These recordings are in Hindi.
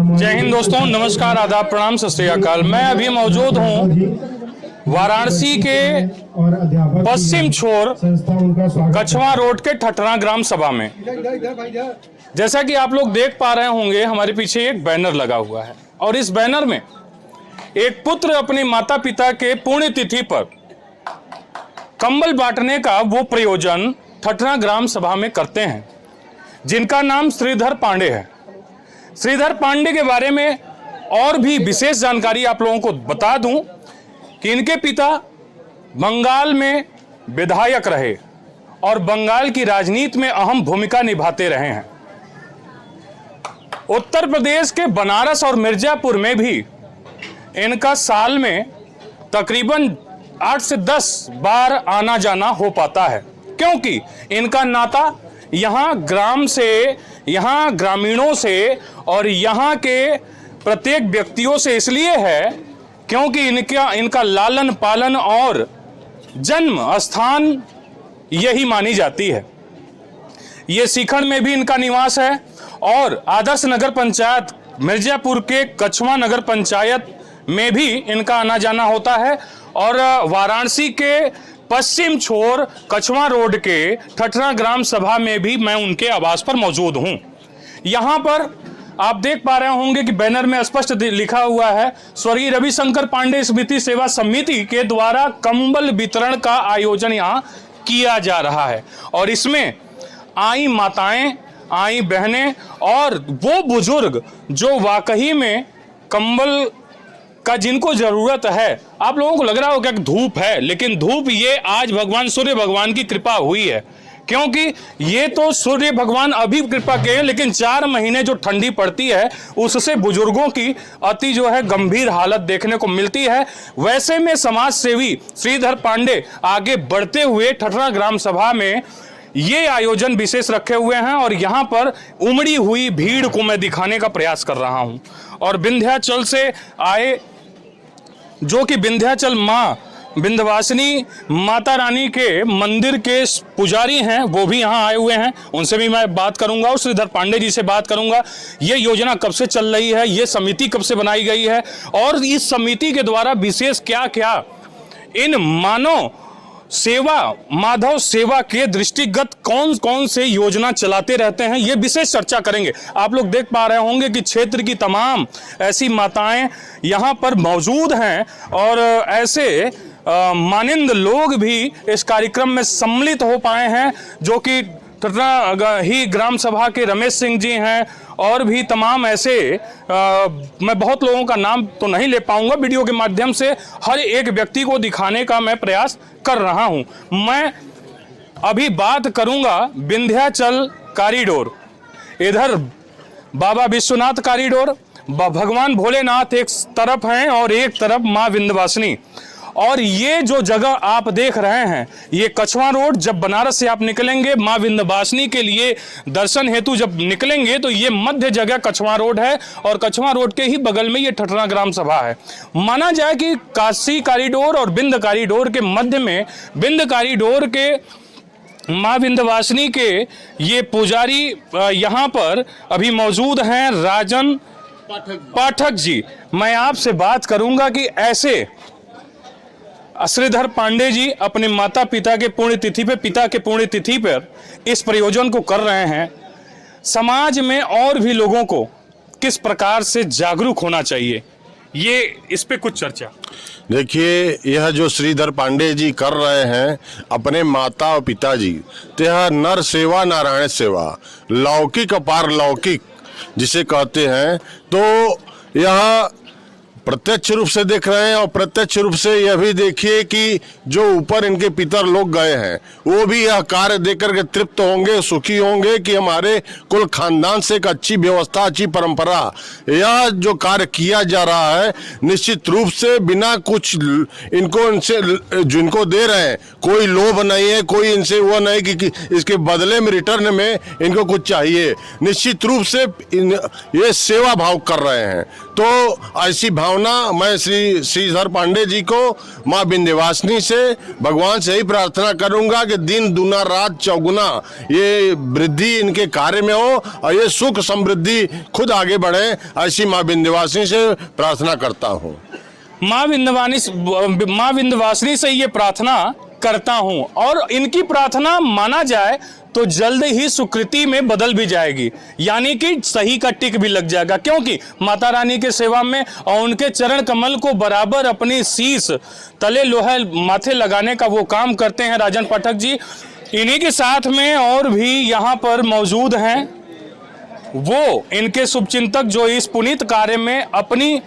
जय हिंद दोस्तों, नमस्कार, आदाब, प्रणाम, सत श्री अकाल। मैं अभी मौजूद हूँ वाराणसी के पश्चिम छोर कछवा रोड के ठटरा ग्राम सभा में। जैसा कि आप लोग देख पा रहे होंगे, हमारे पीछे एक बैनर लगा हुआ है और इस बैनर में एक पुत्र अपने माता पिता के पुण्यतिथि पर कंबल बांटने का वो प्रयोजन ठटरा ग्राम सभा में करते हैं, जिनका नाम श्रीधर पांडे है। श्रीधर पांडे के बारे में और भी विशेष जानकारी आप लोगों को बता दूं कि इनके पिता बंगाल में विधायक रहे और बंगाल की राजनीति में अहम भूमिका निभाते रहे हैं। उत्तर प्रदेश के बनारस और मिर्जापुर में भी इनका साल में तकरीबन 8 से 10 बार आना जाना हो पाता है, क्योंकि इनका नाता यहाँ ग्राम से, यहाँ ग्रामीणों से और यहाँ के प्रत्येक व्यक्तियों से इसलिए है क्योंकि इनका लालन पालन और जन्म स्थान यही मानी जाती है। ये सीखर में भी इनका निवास है और आदर्श नगर पंचायत मिर्जापुर के कछवा नगर पंचायत में भी इनका आना जाना होता है और वाराणसी के पश्चिम छोर कछवा रोड के ठटरा ग्राम सभा में भी मैं उनके आवास पर मौजूद हूं। यहां पर आप देख पा रहे होंगे कि बैनर में स्पष्ट लिखा हुआ है, स्वर्गीय रविशंकर पांडे स्मृति सेवा समिति के द्वारा कंबल वितरण का आयोजन यहां किया जा रहा है और इसमें आई माताएं, आई बहनें और वो बुजुर्ग जो वाकई में कंबल का जिनको जरूरत है। आप लोगों को लग रहा होगा कि धूप है, लेकिन धूप ये आज भगवान सूर्य भगवान की कृपा हुई है, क्योंकि ये तो सूर्य भगवान अभी कृपा के हैं, लेकिन 4 महीने जो ठंडी पड़ती है उससे बुजुर्गों की अति जो है गंभीर हालत देखने को मिलती है। वैसे में समाज सेवी श्रीधर पांडे आगे बढ़ते हुए ठटरा ग्राम सभा में ये आयोजन विशेष रखे हुए हैं और यहाँ पर उमड़ी हुई भीड़ को मैं दिखाने का प्रयास कर रहा हूँ। और विंध्याचल से आए, जो कि विंध्याचल माँ विंध्यवासिनी माता रानी के मंदिर के पुजारी हैं, वो भी यहाँ आए हुए हैं। उनसे भी मैं बात करूंगा और श्रीधर पांडे जी से बात करूंगा। ये योजना कब से चल रही है, ये समिति कब से बनाई गई है और इस समिति के द्वारा विशेष क्या क्या इन मानव सेवा, माधव सेवा के दृष्टिगत कौन कौन से योजना चलाते रहते हैं, ये विशेष चर्चा करेंगे। आप लोग देख पा रहे होंगे कि क्षेत्र की तमाम ऐसी माताएं यहाँ पर मौजूद हैं और ऐसे मानिंद लोग भी इस कार्यक्रम में सम्मिलित हो पाए हैं, जो कि ठटरा ही ग्राम सभा के रमेश सिंह जी हैं और भी तमाम ऐसे मैं बहुत लोगों का नाम तो नहीं ले पाऊंगा। वीडियो के माध्यम से हर एक व्यक्ति को दिखाने का मैं प्रयास कर रहा हूं। मैं अभी बात करूंगा विंध्याचल कॉरिडोर, इधर बाबा विश्वनाथ कॉरिडोर, भगवान भोलेनाथ एक तरफ हैं और एक तरफ माँ विंध्यवासिनी। और ये जो जगह आप देख रहे हैं, ये कछवा रोड, जब बनारस से आप निकलेंगे माँ विंध्यवासिनी के लिए दर्शन हेतु जब निकलेंगे तो ये मध्य जगह कछवा रोड है और कछवा रोड के ही बगल में ये ठटरा ग्राम सभा है। माना जाए कि काशी कॉरिडोर और विंध्य कॉरिडोर के मध्य में विंध्य कॉरिडोर के माँ विंध्यवासिनी के ये पुजारी यहाँ पर अभी मौजूद हैं, राजन पाठक जी। मैं आपसे बात करूंगा कि ऐसे श्रीधर पांडे जी अपने माता पिता के पुण्यतिथि पे, पिता के पुण्यतिथि पर इस प्रयोजन को कर रहे हैं। समाज में और भी लोगों को किस प्रकार से जागरूक होना चाहिए, ये इस पे कुछ चर्चा। देखिए, यह जो श्रीधर पांडे जी कर रहे हैं अपने माता और पिताजी, तो यह नर सेवा नारायण सेवा, लौकिक अपार लौकिक जिसे कहते हैं, तो यह प्रत्यक्ष रूप से देख रहे हैं। और प्रत्यक्ष रूप से यह भी देखिए कि जो ऊपर इनके पितर लोग गए हैं वो भी यह कार्य देकर के तृप्त होंगे, सुखी होंगे कि हमारे कुल खानदान से एक अच्छी व्यवस्था, अच्छी परंपरा, यह जो कार्य किया जा रहा है निश्चित रूप से बिना कुछ इनको इनसे जिनको दे रहे हैं कोई लोभ नहीं है, कोई इनसे वो नहीं कि इसके बदले में रिटर्न में इनको कुछ चाहिए। निश्चित रूप से ये सेवा भाव कर रहे हैं। तो ऐसी भावना मैं श्री श्रीधर पांडे जी को माँ विंध्यवासिनी से भगवान से ही प्रार्थना करूंगा कि दिन दूना रात चौगुना ये वृद्धि इनके कार्य में हो और ये सुख समृद्धि खुद आगे बढ़े, ऐसी माँ विंध्यवासिनी से प्रार्थना करता हूँ। माँ विंध्यवासिनी से ये प्रार्थना करता हूं और इनकी प्रार्थना माना जाए तो जल्द ही सुकृति में बदल भी जाएगी, यानी कि सही का टिक भी लग जाएगा, क्योंकि माता रानी के सेवा में और उनके चरण कमल को बराबर अपनी शीश तले लोहा माथे लगाने का वो काम करते हैं राजन पाठक जी। इन्हीं के साथ में और भी यहाँ पर मौजूद हैं वो इनके शुभचिंतक जो इस पुनीत कार्य में अपनी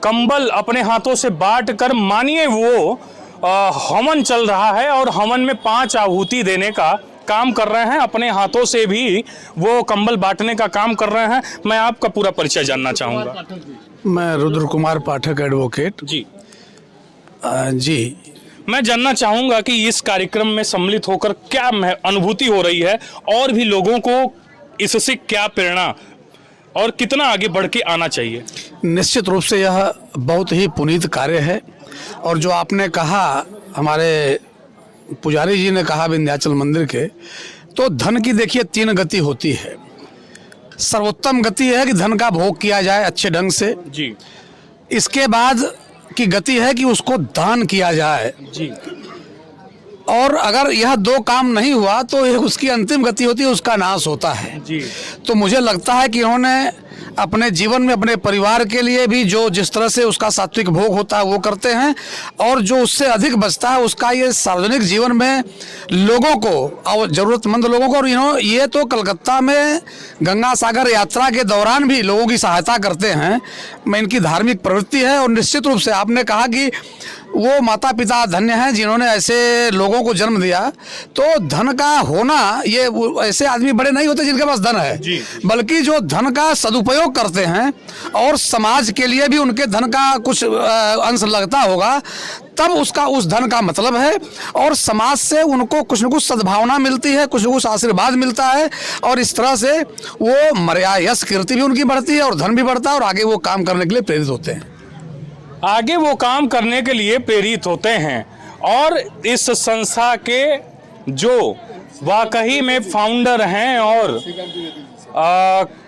कंबल अपने हाथों से बांट कर, मानिए वो हवन चल रहा है और हवन में 5 आहुति देने का काम कर रहे हैं, अपने हाथों से भी वो कंबल बांटने का काम कर रहे हैं। मैं आपका पूरा परिचय जानना चाहूंगा। मैं रुद्र कुमार पाठक एडवोकेट जी जी। मैं जानना चाहूंगा कि इस कार्यक्रम में सम्मिलित होकर क्या अनुभूति हो रही है और भी लोगों को इससे क्या प्रेरणा और कितना आगे बढ़ के आना चाहिए। निश्चित रूप से यह बहुत ही पुनीत कार्य है और जो आपने कहा, हमारे पुजारी जी ने कहा विंध्याचल मंदिर के, तो धन की देखिए 3 गति होती है। सर्वोत्तम गति है कि धन का भोग किया जाए अच्छे ढंग से जी। इसके बाद की गति है कि उसको दान किया जाए जी। और अगर यह 2 काम नहीं हुआ तो उसकी अंतिम गति होती है, उसका नाश होता है जी। तो मुझे लगता है कि इन्होंने अपने जीवन में अपने परिवार के लिए भी जो जिस तरह से उसका सात्विक भोग होता है वो करते हैं और जो उससे अधिक बचता है उसका ये सार्वजनिक जीवन में लोगों को और ज़रूरतमंद लोगों को, और ये तो कलकत्ता में गंगा सागर यात्रा के दौरान भी लोगों की सहायता करते हैं। मैं इनकी धार्मिक प्रवृत्ति है और निश्चित रूप से आपने कहा कि वो माता पिता धन्य हैं जिन्होंने ऐसे लोगों को जन्म दिया। तो धन का होना, ये ऐसे आदमी बड़े नहीं होते जिनके पास धन है, बल्कि जो धन का सदुपयोग करते हैं और समाज के लिए भी उनके धन का कुछ अंश लगता होगा, तब उसका उस धन का मतलब है और समाज से उनको कुछ न कुछ सद्भावना मिलती है, कुछ न कुछ आशीर्वाद मिलता है और इस तरह से वो मर्यादा यश कीर्ति भी उनकी बढ़ती है और धन भी बढ़ता है और आगे वो काम करने के लिए प्रेरित होते हैं। आगे वो काम करने के लिए प्रेरित होते हैं और इस संस्था के जो वाकई में फाउंडर हैं और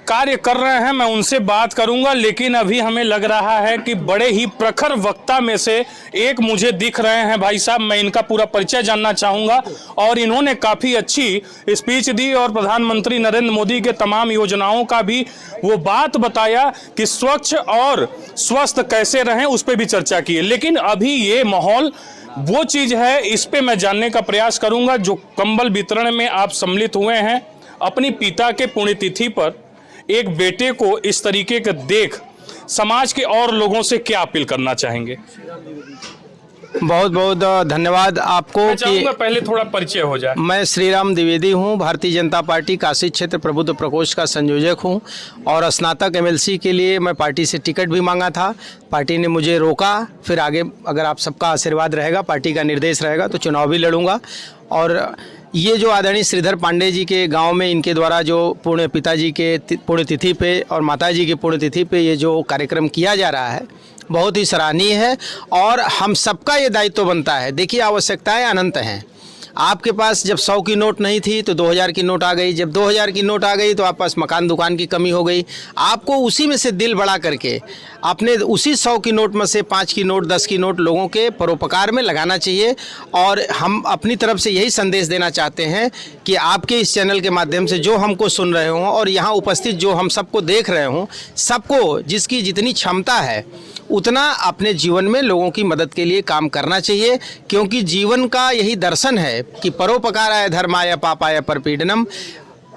कार्य कर रहे हैं, मैं उनसे बात करूंगा। लेकिन अभी हमें लग रहा है कि बड़े ही प्रखर वक्ता में से एक मुझे दिख रहे हैं भाई साहब, मैं इनका पूरा परिचय जानना चाहूंगा। और इन्होंने काफ़ी अच्छी स्पीच दी और प्रधानमंत्री नरेंद्र मोदी के तमाम योजनाओं का भी वो बात बताया कि स्वच्छ और स्वस्थ कैसे रहें, उस पर भी चर्चा की है। लेकिन अभी ये माहौल वो चीज़ है, इस पर मैं जानने का प्रयास करूँगा। जो कंबल वितरण में आप सम्मिलित हुए हैं, अपनी पिता के पुण्यतिथि पर एक बेटे को इस तरीके का देख समाज के और लोगों से क्या अपील करना चाहेंगे? बहुत बहुत धन्यवाद आपको। कि पहले थोड़ा परिचय हो जाए। मैं श्रीराम द्विवेदी हूं, भारतीय जनता पार्टी काशी क्षेत्र प्रबुद्ध प्रकोष्ठ का संयोजक हूं और स्नातक एमएलसी के लिए मैं पार्टी से टिकट भी मांगा था। पार्टी ने मुझे रोका, फिर आगे अगर आप सबका आशीर्वाद रहेगा, पार्टी का निर्देश रहेगा तो चुनाव भी लड़ूंगा। और ये जो आदरणीय श्रीधर पांडे जी के गांव में इनके द्वारा जो पुण्य पिताजी के पुण्यतिथि पे और माताजी की पुण्यतिथि पे ये जो कार्यक्रम किया जा रहा है बहुत ही सराहनीय है और हम सबका ये दायित्व बनता है। देखिए, आवश्यकताएं अनंत हैं। आपके पास जब 100 की नोट नहीं थी तो 2000 की नोट आ गई, जब 2000 की नोट आ गई तो आपके पास मकान दुकान की कमी हो गई। आपको उसी में से दिल बड़ा करके अपने उसी 100 की नोट में से 5 की नोट 10 की नोट लोगों के परोपकार में लगाना चाहिए। और हम अपनी तरफ से यही संदेश देना चाहते हैं कि आपके इस चैनल के माध्यम से जो हमको सुन रहे हों और यहाँ उपस्थित जो हम सबको देख रहे हों, सबको जिसकी जितनी क्षमता है उतना अपने जीवन में लोगों की मदद के लिए काम करना चाहिए, क्योंकि जीवन का यही दर्शन है कि परोपकाराय धर्माय पापाय परपीडनम।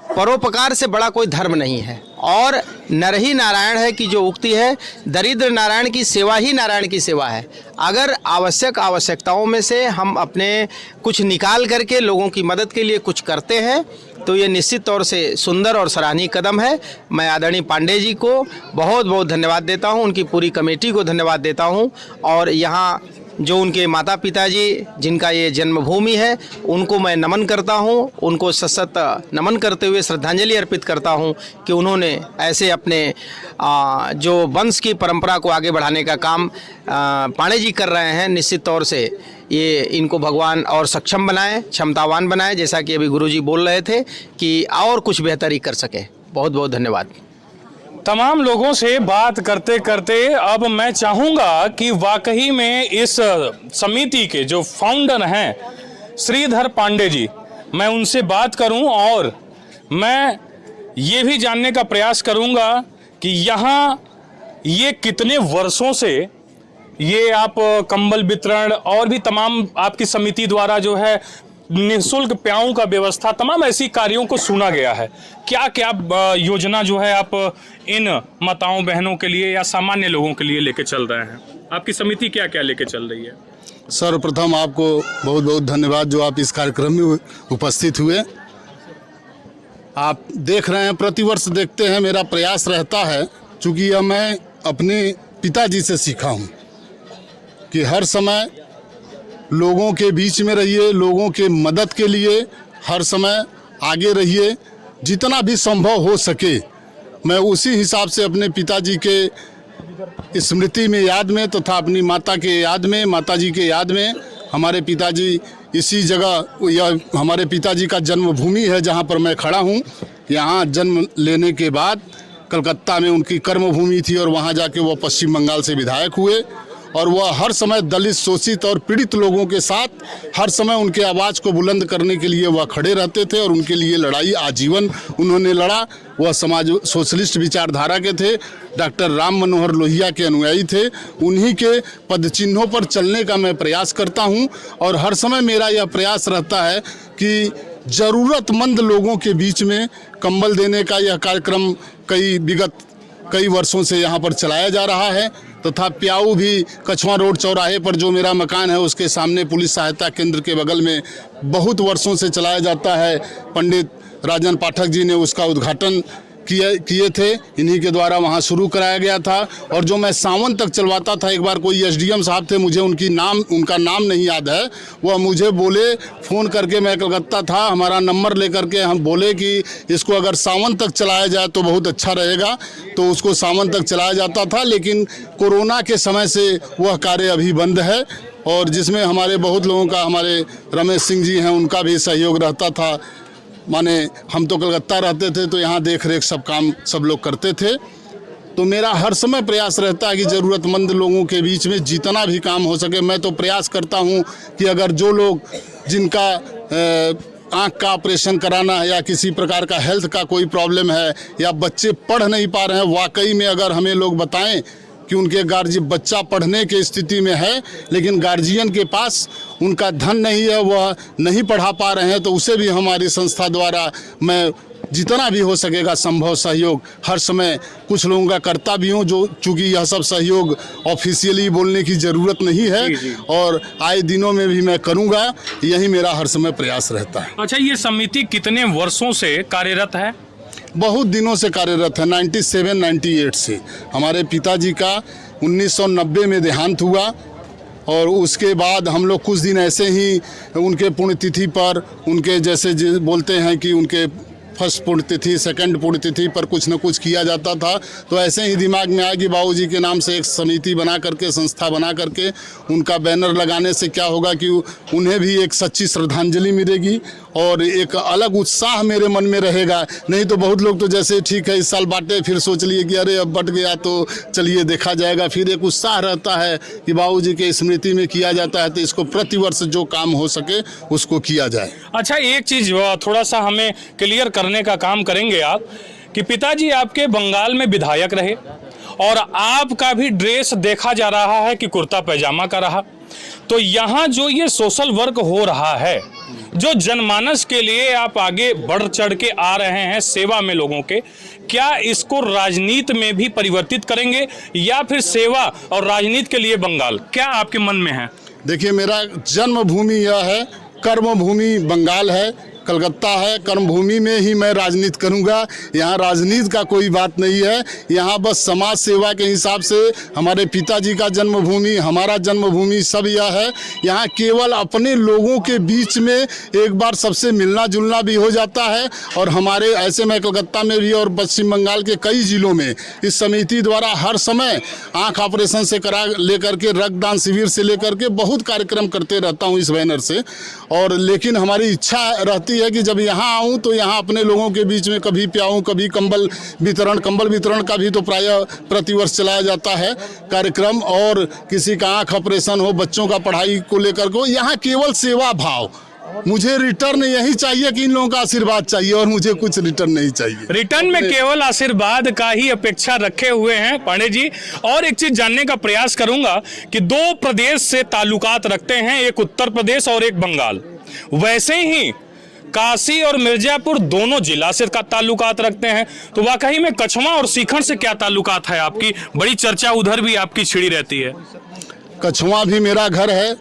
परोपकार से बड़ा कोई धर्म नहीं है और नर ही नारायण है कि जो उक्ति है, दरिद्र नारायण की सेवा ही नारायण की सेवा है। अगर आवश्यकताओं में से हम अपने कुछ निकाल करके लोगों की मदद के लिए कुछ करते हैं तो ये निश्चित तौर से सुंदर और सराहनीय कदम है। मैं आदरणीय पांडे जी को बहुत बहुत धन्यवाद देता हूं, उनकी पूरी कमेटी को धन्यवाद देता हूं और यहाँ जो उनके माता पिताजी जिनका ये जन्मभूमि है उनको मैं नमन करता हूँ, उनको सशक्त नमन करते हुए श्रद्धांजलि अर्पित करता हूँ कि उन्होंने ऐसे अपने जो वंश की परंपरा को आगे बढ़ाने का काम पांडे जी कर रहे हैं। निश्चित तौर से ये इनको भगवान और सक्षम बनाए, क्षमतावान बनाए, जैसा कि अभी गुरुजी बोल रहे थे कि और कुछ बेहतरी कर सके। बहुत बहुत धन्यवाद। तमाम लोगों से बात करते करते अब मैं चाहूंगा कि वाकई में इस समिति के जो फाउंडर हैं श्रीधर पांडे जी, मैं उनसे बात करूं और मैं ये भी जानने का प्रयास करूंगा कि यहाँ ये कितने वर्षों से ये आप कंबल वितरण और भी तमाम आपकी समिति द्वारा जो है निःशुल्क प्याऊ का व्यवस्था, तमाम ऐसी कार्यों को सुना गया है। क्या क्या योजना जो है आप इन माताओं बहनों के लिए या सामान्य लोगों के लिए लेके चल रहे हैं? आपकी समिति क्या क्या लेके चल रही है? सर्वप्रथम आपको बहुत बहुत धन्यवाद जो आप इस कार्यक्रम में उपस्थित हुए। आप देख रहे हैं, प्रतिवर्ष देखते हैं, मेरा प्रयास रहता है, चूँकि यह मैं अपने पिताजी से सीखा हूँ कि हर समय लोगों के बीच में रहिए, लोगों के मदद के लिए हर समय आगे रहिए, जितना भी संभव हो सके। मैं उसी हिसाब से अपने पिताजी के स्मृति में, याद में तथा अपनी माता के याद में, माताजी के याद में, हमारे पिताजी इसी जगह, यह हमारे पिताजी का जन्मभूमि है जहाँ पर मैं खड़ा हूँ। यहाँ जन्म लेने के बाद कलकत्ता में उनकी कर्मभूमि थी और वहाँ जाके वो पश्चिम बंगाल से विधायक हुए और वह हर समय दलित, शोषित और पीड़ित लोगों के साथ हर समय उनके आवाज़ को बुलंद करने के लिए वह खड़े रहते थे और उनके लिए लड़ाई आजीवन उन्होंने लड़ा। वह समाज सोशलिस्ट विचारधारा के थे, डॉक्टर राम मनोहर लोहिया के अनुयायी थे। उन्हीं के पदचिन्हों पर चलने का मैं प्रयास करता हूं और हर समय मेरा यह प्रयास रहता है कि ज़रूरतमंद लोगों के बीच में कंबल देने का यह कार्यक्रम विगत कई वर्षों से यहाँ पर चलाया जा रहा है तथा प्याऊ भी कछवा रोड चौराहे पर जो मेरा मकान है उसके सामने पुलिस सहायता केंद्र के बगल में बहुत वर्षों से चलाया जाता है। पंडित राजन पाठक जी ने उसका उद्घाटन किए थे, इन्हीं के द्वारा वहाँ शुरू कराया गया था। और जो मैं सावन तक चलवाता था, एक बार कोई एसडीएम साहब थे, मुझे उनका नाम नहीं याद है, वह मुझे बोले, फ़ोन करके, मैं कलकत्ता था, हमारा नंबर लेकर के हम बोले कि इसको अगर सावन तक चलाया जाए तो बहुत अच्छा रहेगा। तो उसको सावन तक चलाया जाता था, लेकिन कोरोना के समय से वह कार्य अभी बंद है और जिसमें हमारे बहुत लोगों का, हमारे रमेश सिंह जी हैं, उनका भी सहयोग रहता था। माने हम तो कलकत्ता रहते थे तो यहाँ देख रेख सब काम सब लोग करते थे। तो मेरा हर समय प्रयास रहता है कि ज़रूरतमंद लोगों के बीच में जितना भी काम हो सके, मैं तो प्रयास करता हूँ कि अगर जो लोग जिनका आँख का ऑपरेशन कराना है या किसी प्रकार का हेल्थ का कोई प्रॉब्लम है या बच्चे पढ़ नहीं पा रहे हैं, वाकई में अगर हमें लोग बताएं कि उनके बच्चा पढ़ने की स्थिति में है लेकिन गार्जियन के पास उनका धन नहीं है, वह नहीं पढ़ा पा रहे हैं, तो उसे भी हमारी संस्था द्वारा मैं जितना भी हो सकेगा संभव सहयोग हर समय कुछ लोगों का करता भी हूँ। जो चूँकि यह सब सहयोग ऑफिशियली बोलने की ज़रूरत नहीं है और आए दिनों में भी मैं करूँगा, यही मेरा हर समय प्रयास रहता है। अच्छा, ये समिति कितने वर्षों से कार्यरत है? बहुत दिनों से कार्यरत है, 97-98 से। हमारे पिताजी का 1990 में देहांत हुआ और उसके बाद हम लोग कुछ दिन ऐसे ही उनके पुण्यतिथि पर, उनके जैसे बोलते हैं कि उनके फर्स्ट पुण्यतिथि, सेकंड पुण्यतिथि पर कुछ न कुछ किया जाता था। तो ऐसे ही दिमाग में आया कि बाबूजी के नाम से एक समिति बना करके, संस्था बना करके उनका बैनर लगाने से क्या होगा कि उन्हें भी एक सच्ची श्रद्धांजलि मिलेगी और एक अलग उत्साह मेरे मन में रहेगा। नहीं तो बहुत लोग तो जैसे ठीक है इस साल बांटे, फिर सोच लिए कि अरे अब बट गया तो चलिए देखा जाएगा। फिर एक उत्साह रहता है कि बाबूजी के स्मृति में किया जाता है तो इसको प्रतिवर्ष जो काम हो सके उसको किया जाए। अच्छा, एक चीज थोड़ा सा हमें क्लियर करने का काम करेंगे आप कि पिताजी आपके बंगाल में विधायक रहे और आपका भी ड्रेस देखा जा रहा है कि कुर्ता पैजामा का रहा। तो यहाँ जो ये सोशल वर्क हो रहा है, जो जनमानस के लिए आप आगे बढ़ चढ़ के आ रहे हैं सेवा में लोगों के, क्या इसको राजनीति में भी परिवर्तित करेंगे या फिर सेवा और राजनीति के लिए बंगाल, क्या आपके मन में है? देखिए, मेरा जन्मभूमि यह है, कर्मभूमि बंगाल है। कलकत्ता है, कर्मभूमि में ही मैं राजनीति करूंगा। यहाँ राजनीति का कोई बात नहीं है। यहाँ बस समाज सेवा के हिसाब से हमारे पिताजी का जन्मभूमि, हमारा जन्मभूमि सब यह है। यहाँ केवल अपने लोगों के बीच में एक बार सबसे मिलना जुलना भी हो जाता है। और हमारे ऐसे में कलकत्ता में भी और पश्चिम बंगाल के कई जिलों में इस समिति द्वारा हर समय आँख ऑपरेशन से करा लेकर के रक्तदान शिविर से लेकर के बहुत कार्यक्रम करते रहता हूँ इस बैनर से। और लेकिन हमारी इच्छा रहती है कि जब यहाँ आऊँ तो यहाँ अपने लोगों के बीच में कभी प्याऊँ, कभी कंबल वितरण का भी तो प्रायः प्रतिवर्ष चलाया जाता है कार्यक्रम। और किसी का आँख ऑपरेशन हो, बच्चों का पढ़ाई को लेकर के, यहाँ केवल सेवा भाव। मुझे रिटर्न यही चाहिए कि इन लोगों का आशीर्वाद चाहिए और मुझे कुछ रिटर्न नहीं चाहिए। रिटर्न में केवल आशीर्वाद का ही अपेक्षा रखे हुए हैं पांडे जी। और एक चीज जानने का प्रयास करूंगा कि दो प्रदेश से ताल्लुकात रखते हैं, एक उत्तर प्रदेश और एक बंगाल। वैसे ही काशी और मिर्जापुर दोनों जिला से का ताल्लुकात रखते हैं। तो वाकई में कछवा और सीखर से क्या ताल्लुकात है आपकी? बड़ी चर्चा उधर भी आपकी छिड़ी रहती है। कछवा भी मेरा घर है,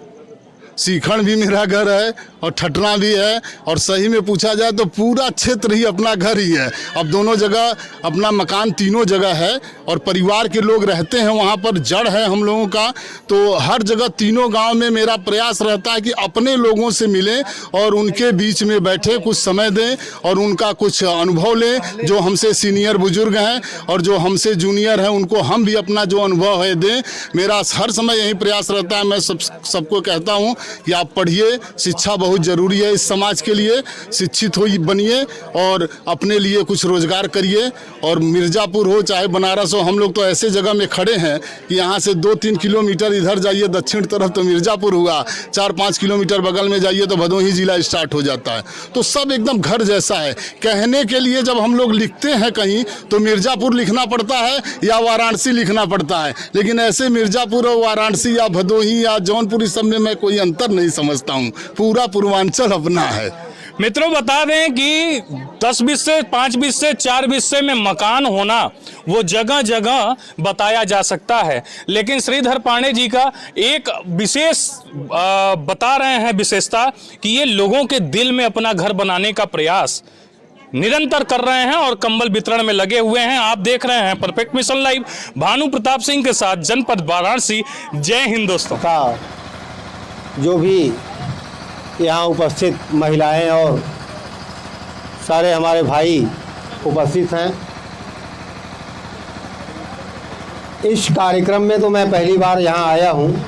सीखण भी मेरा घर है और ठटना भी है। और सही में पूछा जाए तो पूरा क्षेत्र ही अपना घर ही है। अब दोनों जगह अपना मकान तीनों जगह है और परिवार के लोग रहते हैं वहाँ पर, जड़ है हम लोगों का। तो हर जगह तीनों गांव में मेरा प्रयास रहता है कि अपने लोगों से मिलें और उनके बीच में बैठे कुछ समय दें और उनका कुछ अनुभव लें। जो हमसे सीनियर बुजुर्ग हैं और जो हमसे जूनियर हैं उनको हम भी अपना जो अनुभव है दें। मेरा हर समय यही प्रयास रहता है। मैं सबको कहता हूँ कि आप पढ़िए, शिक्षा बहुत ज़रूरी है इस समाज के लिए। शिक्षित हो बनिए और अपने लिए कुछ रोजगार करिए। और मिर्ज़ापुर हो चाहे बनारस हो, हम लोग तो ऐसे जगह में खड़े हैं कि यहाँ से 2-3 किलोमीटर इधर जाइए दक्षिण तरफ तो मिर्ज़ापुर हुआ, 4-5 किलोमीटर बगल में जाइए तो भदोही जिला स्टार्ट हो जाता है। तो सब एकदम घर जैसा है। कहने के लिए जब हम लोग लिखते हैं कहीं तो मिर्ज़ापुर लिखना पड़ता है या वाराणसी लिखना पड़ता है, लेकिन ऐसे मिर्ज़ापुर और वाराणसी या भदोही या जौनपुर इस सब में मैं कोई अंतर नहीं समझता हूँ। पूरा पूर्वांचल अपना है। मित्रों बता दें कि 10 बिस्से, 5 बिस्से, 4 बिस्से में मकान होना वो जगह जगह बताया जा सकता है। लेकिन श्रीधर पांडे जी का एक विशेष बता रहे हैं विशेषता कि ये लोगों के दिल में अपना घर बनाने का प्रयास निरंतर कर रहे हैं और कंबल वितरण में लगे हुए हैं। आप देख रहे हैं perfect mission live, Bhanu Pratap Singh के साथ, जनपद वाराणसी। जय हिंद दोस्तों। जो भी यहाँ उपस्थित महिलाएं और सारे हमारे भाई उपस्थित हैं, इस कार्यक्रम में तो मैं पहली बार यहाँ आया हूँ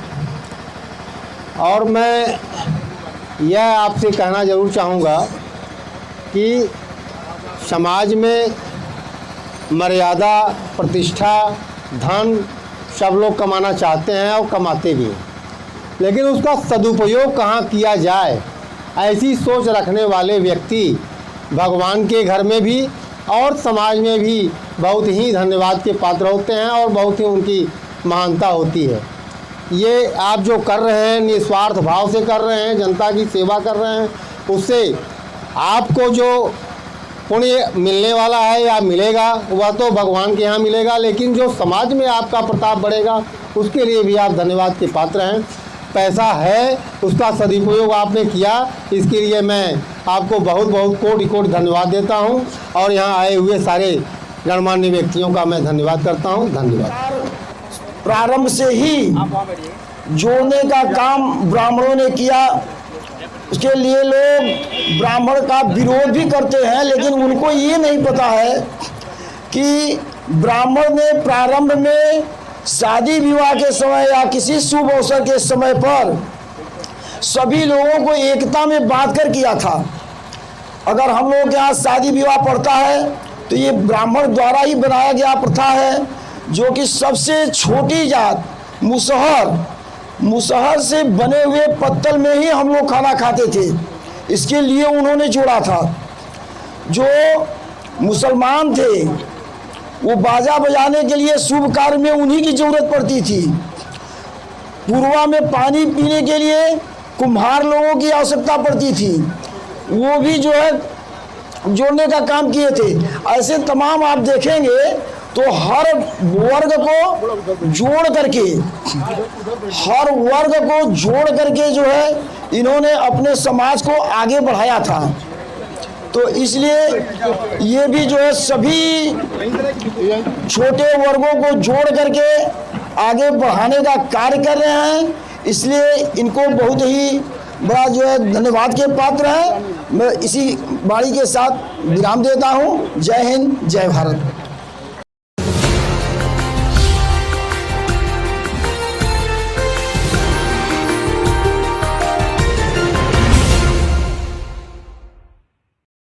और मैं यह आपसे कहना ज़रूर चाहूँगा कि समाज में मर्यादा, प्रतिष्ठा, धन सब लोग कमाना चाहते हैं और कमाते भी हैं, लेकिन उसका सदुपयोग कहाँ किया जाए, ऐसी सोच रखने वाले व्यक्ति भगवान के घर में भी और समाज में भी बहुत ही धन्यवाद के पात्र होते हैं और बहुत ही उनकी महानता होती है। ये आप जो कर रहे हैं निस्वार्थ भाव से कर रहे हैं, जनता की सेवा कर रहे हैं, उससे आपको जो पुण्य मिलने वाला है या मिलेगा वह तो भगवान के यहाँ मिलेगा, लेकिन जो समाज में आपका प्रताप बढ़ेगा उसके लिए भी आप धन्यवाद के पात्र हैं। पैसा है उसका सदुपयोग आपने किया, इसके लिए मैं आपको बहुत बहुत कोटि कोटि धन्यवाद देता हूं और यहाँ आए हुए सारे गणमान्य व्यक्तियों का मैं धन्यवाद करता हूं। धन्यवाद। प्रारंभ से ही जोड़ने का काम ब्राह्मणों ने किया, उसके लिए लोग ब्राह्मण का विरोध भी करते हैं, लेकिन उनको ये नहीं पता है कि ब्राह्मण ने प्रारंभ में शादी विवाह के समय या किसी शुभ अवसर के समय पर सभी लोगों को एकता में बांध कर किया था। अगर हम लोग के यहाँ शादी विवाह पड़ता है तो ये ब्राह्मण द्वारा ही बनाया गया प्रथा है, जो कि सबसे छोटी जात मुसहर से बने हुए पत्तल में ही हम लोग खाना खाते थे। इसके लिए उन्होंने जोड़ा था। जो मुसलमान थे वो बाजा बजाने के लिए शुभ कार्य में उन्हीं की जरूरत पड़ती थी। पूर्वा में पानी पीने के लिए कुम्हार लोगों की आवश्यकता पड़ती थी, वो भी जो है जोड़ने का काम किए थे। ऐसे तमाम आप देखेंगे तो हर वर्ग को जोड़ करके जो है इन्होंने अपने समाज को आगे बढ़ाया था। तो इसलिए ये भी जो है सभी छोटे वर्गों को जोड़ करके आगे बढ़ाने का कार्य कर रहे हैं, इसलिए इनको बहुत ही बड़ा जो है धन्यवाद के पात्र है। मैं इसी वाणी के साथ विराम देता हूँ। जय हिंद, जय भारत।